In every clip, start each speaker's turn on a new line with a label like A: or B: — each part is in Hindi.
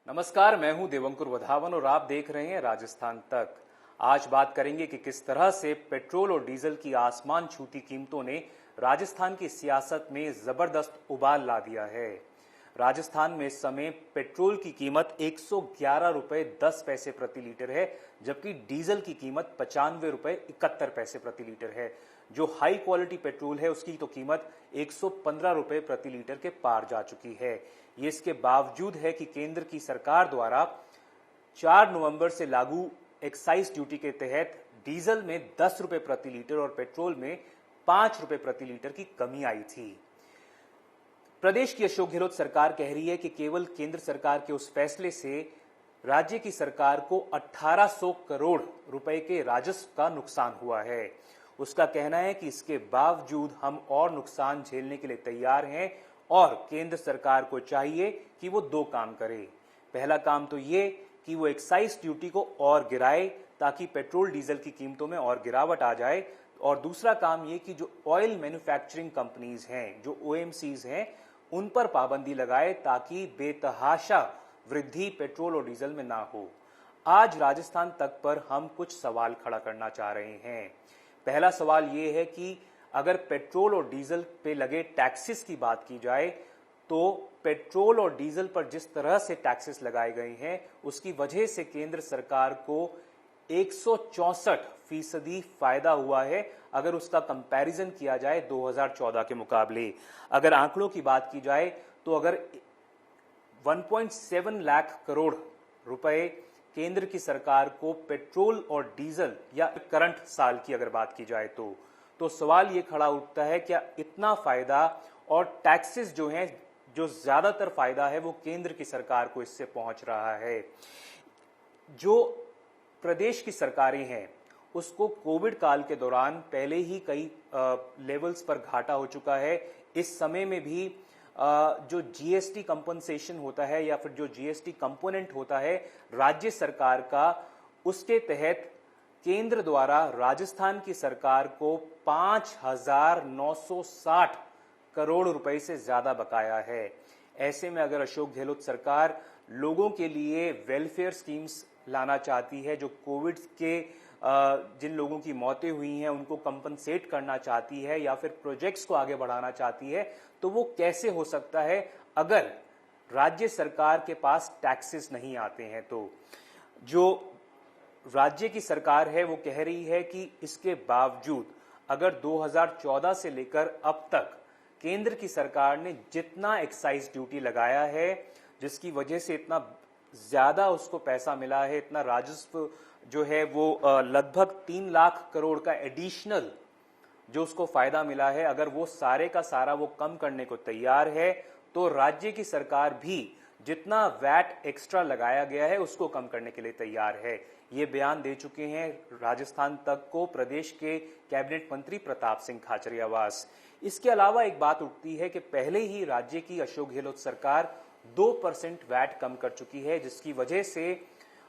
A: नमस्कार, मैं हूं देवंकुर वधावन और आप देख रहे हैं राजस्थान तक। आज बात करेंगे कि किस तरह से पेट्रोल और डीजल की आसमान छूती कीमतों ने राजस्थान की सियासत में जबरदस्त उबाल ला दिया है। राजस्थान में इस समय पेट्रोल की कीमत 111 रुपए 10 पैसे प्रति लीटर है, जबकि डीजल की कीमत 95 रुपए 71 पैसे प्रति लीटर है। जो हाई क्वालिटी पेट्रोल है उसकी तो कीमत 115 रुपए प्रति लीटर के पार जा चुकी है। ये इसके बावजूद है कि केंद्र की सरकार द्वारा 4 नवंबर से लागू एक्साइज ड्यूटी के तहत डीजल में 10 रुपए प्रति लीटर और पेट्रोल में 5 रुपए प्रति लीटर की कमी आई थी। प्रदेश की अशोक गहलोत सरकार कह रही है कि केवल केंद्र सरकार के उस फैसले से राज्य की सरकार को 1800 करोड़ रुपए के राजस्व का नुकसान हुआ है। उसका कहना है कि इसके बावजूद हम और नुकसान झेलने के लिए तैयार हैं और केंद्र सरकार को चाहिए कि वो दो काम करे। पहला काम तो ये कि वो एक्साइज ड्यूटी को और गिराए ताकि पेट्रोल डीजल की कीमतों में और गिरावट आ जाए, और दूसरा काम ये कि जो ऑयल मैन्युफैक्चरिंग कंपनीज हैं, जो ओएमसीज हैं, उन पर पाबंदी लगाए ताकि बेतहाशा वृद्धि पेट्रोल और डीजल में ना हो। आज राजस्थान तक पर हम कुछ सवाल खड़ा करना चाह रहे हैं। पहला सवाल ये है कि अगर पेट्रोल और डीजल पे लगे टैक्सेस की बात की जाए तो पेट्रोल और डीजल पर जिस तरह से टैक्सेस लगाए गए हैं उसकी वजह से केंद्र सरकार को 164% फायदा हुआ है अगर उसका कंपैरिजन किया जाए 2014 के मुकाबले। अगर आंकड़ों की बात की जाए तो अगर 1.7 लाख करोड़ रुपए केंद्र की सरकार को पेट्रोल और डीजल या करंट साल की अगर बात की जाए तो सवाल ये खड़ा उठता है क्या इतना फायदा और टैक्सेस जो हैं, जो ज्यादातर फायदा है वो केंद्र की सरकार को इससे पहुंच रहा है। जो प्रदेश की सरकारें हैं उसको कोविड काल के दौरान पहले ही कई लेवल्स पर घाटा हो चुका है। इस समय में भी जो जीएसटी कंपनसेशन होता है या फिर जो जीएसटी कंपोनेंट होता है राज्य सरकार का, उसके तहत केंद्र द्वारा राजस्थान की सरकार को 5,960 करोड़ रुपए से ज्यादा बकाया है। ऐसे में अगर अशोक गहलोत सरकार लोगों के लिए वेलफेयर स्कीम्स लाना चाहती है, जो कोविड के जिन लोगों की मौतें हुई हैं उनको कंपनसेट करना चाहती है या फिर प्रोजेक्ट्स को आगे बढ़ाना चाहती है, तो वो कैसे हो सकता है अगर राज्य सरकार के पास टैक्सेस नहीं आते हैं। तो जो राज्य की सरकार है वो कह रही है कि इसके बावजूद अगर 2014 से लेकर अब तक केंद्र की सरकार ने जितना एक्साइज ड्यूटी लगाया है, जिसकी वजह से इतना ज्यादा उसको पैसा मिला है, इतना राजस्व जो है वो लगभग 3 लाख करोड़ का एडिशनल जो उसको फायदा मिला है, अगर वो सारे का सारा वो कम करने को तैयार है तो राज्य की सरकार भी जितना वैट एक्स्ट्रा लगाया गया है उसको कम करने के लिए तैयार है। ये बयान दे चुके हैं राजस्थान तक को प्रदेश के कैबिनेट मंत्री प्रताप सिंह खाचरियावास। इसके अलावा एक बात उठती है कि पहले ही राज्य की अशोक गहलोत सरकार 2% वैट कम कर चुकी है, जिसकी वजह से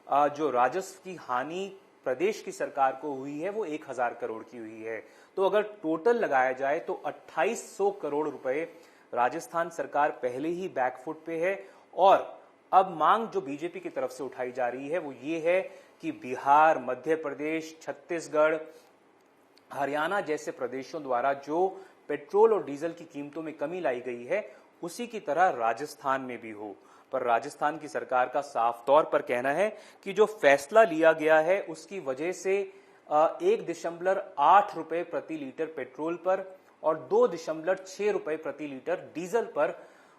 A: जो राजस्व की हानि प्रदेश की सरकार को हुई है वो 1000 करोड़ की हुई है। तो अगर टोटल लगाया जाए तो 2800 करोड़ रुपए राजस्थान सरकार पहले ही बैकफुट पे है। और अब मांग जो बीजेपी की तरफ से उठाई जा रही है वो ये है कि बिहार, मध्य प्रदेश, छत्तीसगढ़, हरियाणा जैसे प्रदेशों द्वारा जो पेट्रोल और डीजल की कीमतों में कमी लाई गई है उसी की तरह राजस्थान में भी हो। पर राजस्थान की सरकार का साफ तौर पर कहना है कि जो फैसला लिया गया है उसकी वजह से 1.8 रुपए प्रति लीटर पेट्रोल पर और 2.6 रुपए प्रति लीटर डीजल पर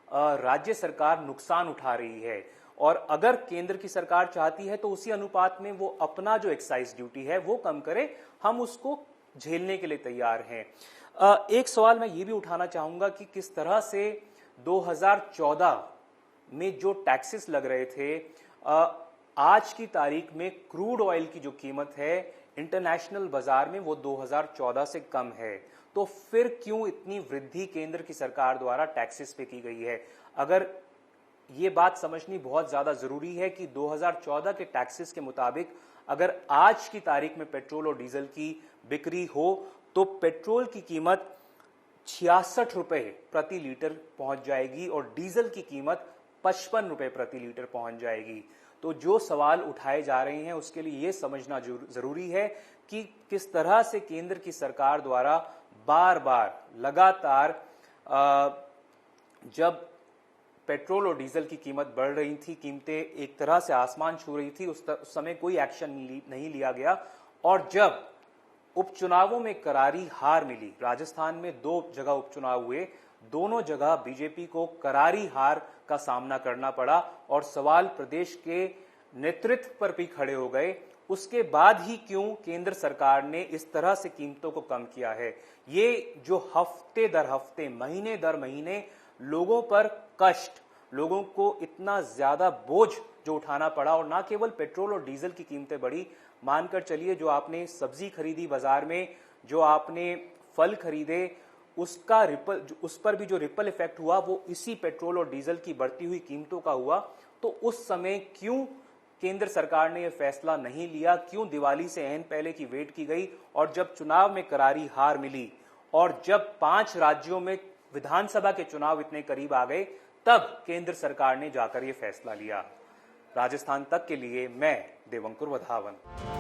A: राज्य सरकार नुकसान उठा रही है। और अगर केंद्र की सरकार चाहती है तो उसी अनुपात में वो अपना जो एक्साइज ड्यूटी है वो कम करे, हम उसको झेलने के लिए तैयार हैं। एक सवाल मैं ये भी उठाना चाहूंगा कि किस तरह से 2014 में जो टैक्सेस लग रहे थे, आज की तारीख में क्रूड ऑयल की जो कीमत है इंटरनेशनल बाजार में वो 2014 से कम है। तो फिर क्यों इतनी वृद्धि केंद्र की सरकार द्वारा टैक्सेस पे की गई है? अगर ये बात समझनी बहुत ज्यादा जरूरी है कि 2014 के टैक्सेस के मुताबिक अगर आज की तारीख में पेट्रोल और डीजल की बिक्री हो तो पेट्रोल की कीमत 66 रुपए प्रति लीटर पहुंच जाएगी और डीजल की कीमत 55 रुपए प्रति लीटर पहुंच जाएगी। तो जो सवाल उठाए जा रहे हैं उसके लिए यह समझना जरूरी है कि किस तरह से केंद्र की सरकार द्वारा बार बार लगातार जब पेट्रोल और डीजल की कीमत बढ़ रही थी, कीमतें एक तरह से आसमान छू रही थी, उस समय कोई एक्शन नहीं लिया गया। और जब उपचुनावों में करारी हार मिली, राजस्थान में 2 जगह उपचुनाव हुए, दोनों जगह बीजेपी को करारी हार का सामना करना पड़ा और सवाल प्रदेश के नेतृत्व पर भी खड़े हो गए। उसके बाद ही क्यों केंद्र सरकार ने इस तरह से कीमतों को कम किया है? ये जो हफ्ते दर हफ्ते, महीने दर महीने लोगों पर कष्ट, लोगों को इतना ज्यादा बोझ जो उठाना पड़ा, और ना केवल पेट्रोल और डीजल की कीमतें बढ़ी, मानकर चलिए जो आपने सब्जी खरीदी बाजार में, जो आपने फल खरीदे, उसका उस पर भी जो रिपल इफेक्ट हुआ वो इसी पेट्रोल और डीजल की बढ़ती हुई कीमतों का हुआ। तो उस समय क्यों केंद्र सरकार ने यह फैसला नहीं लिया? क्यों दिवाली से ऐन पहले की वेट की गई? और जब चुनाव में करारी हार मिली और जब 5 राज्यों में विधानसभा के चुनाव इतने करीब आ गए, तब केंद्र सरकार ने जाकर यह फैसला लिया। राजस्थान तक के लिए मैं देवंकुर वधावन।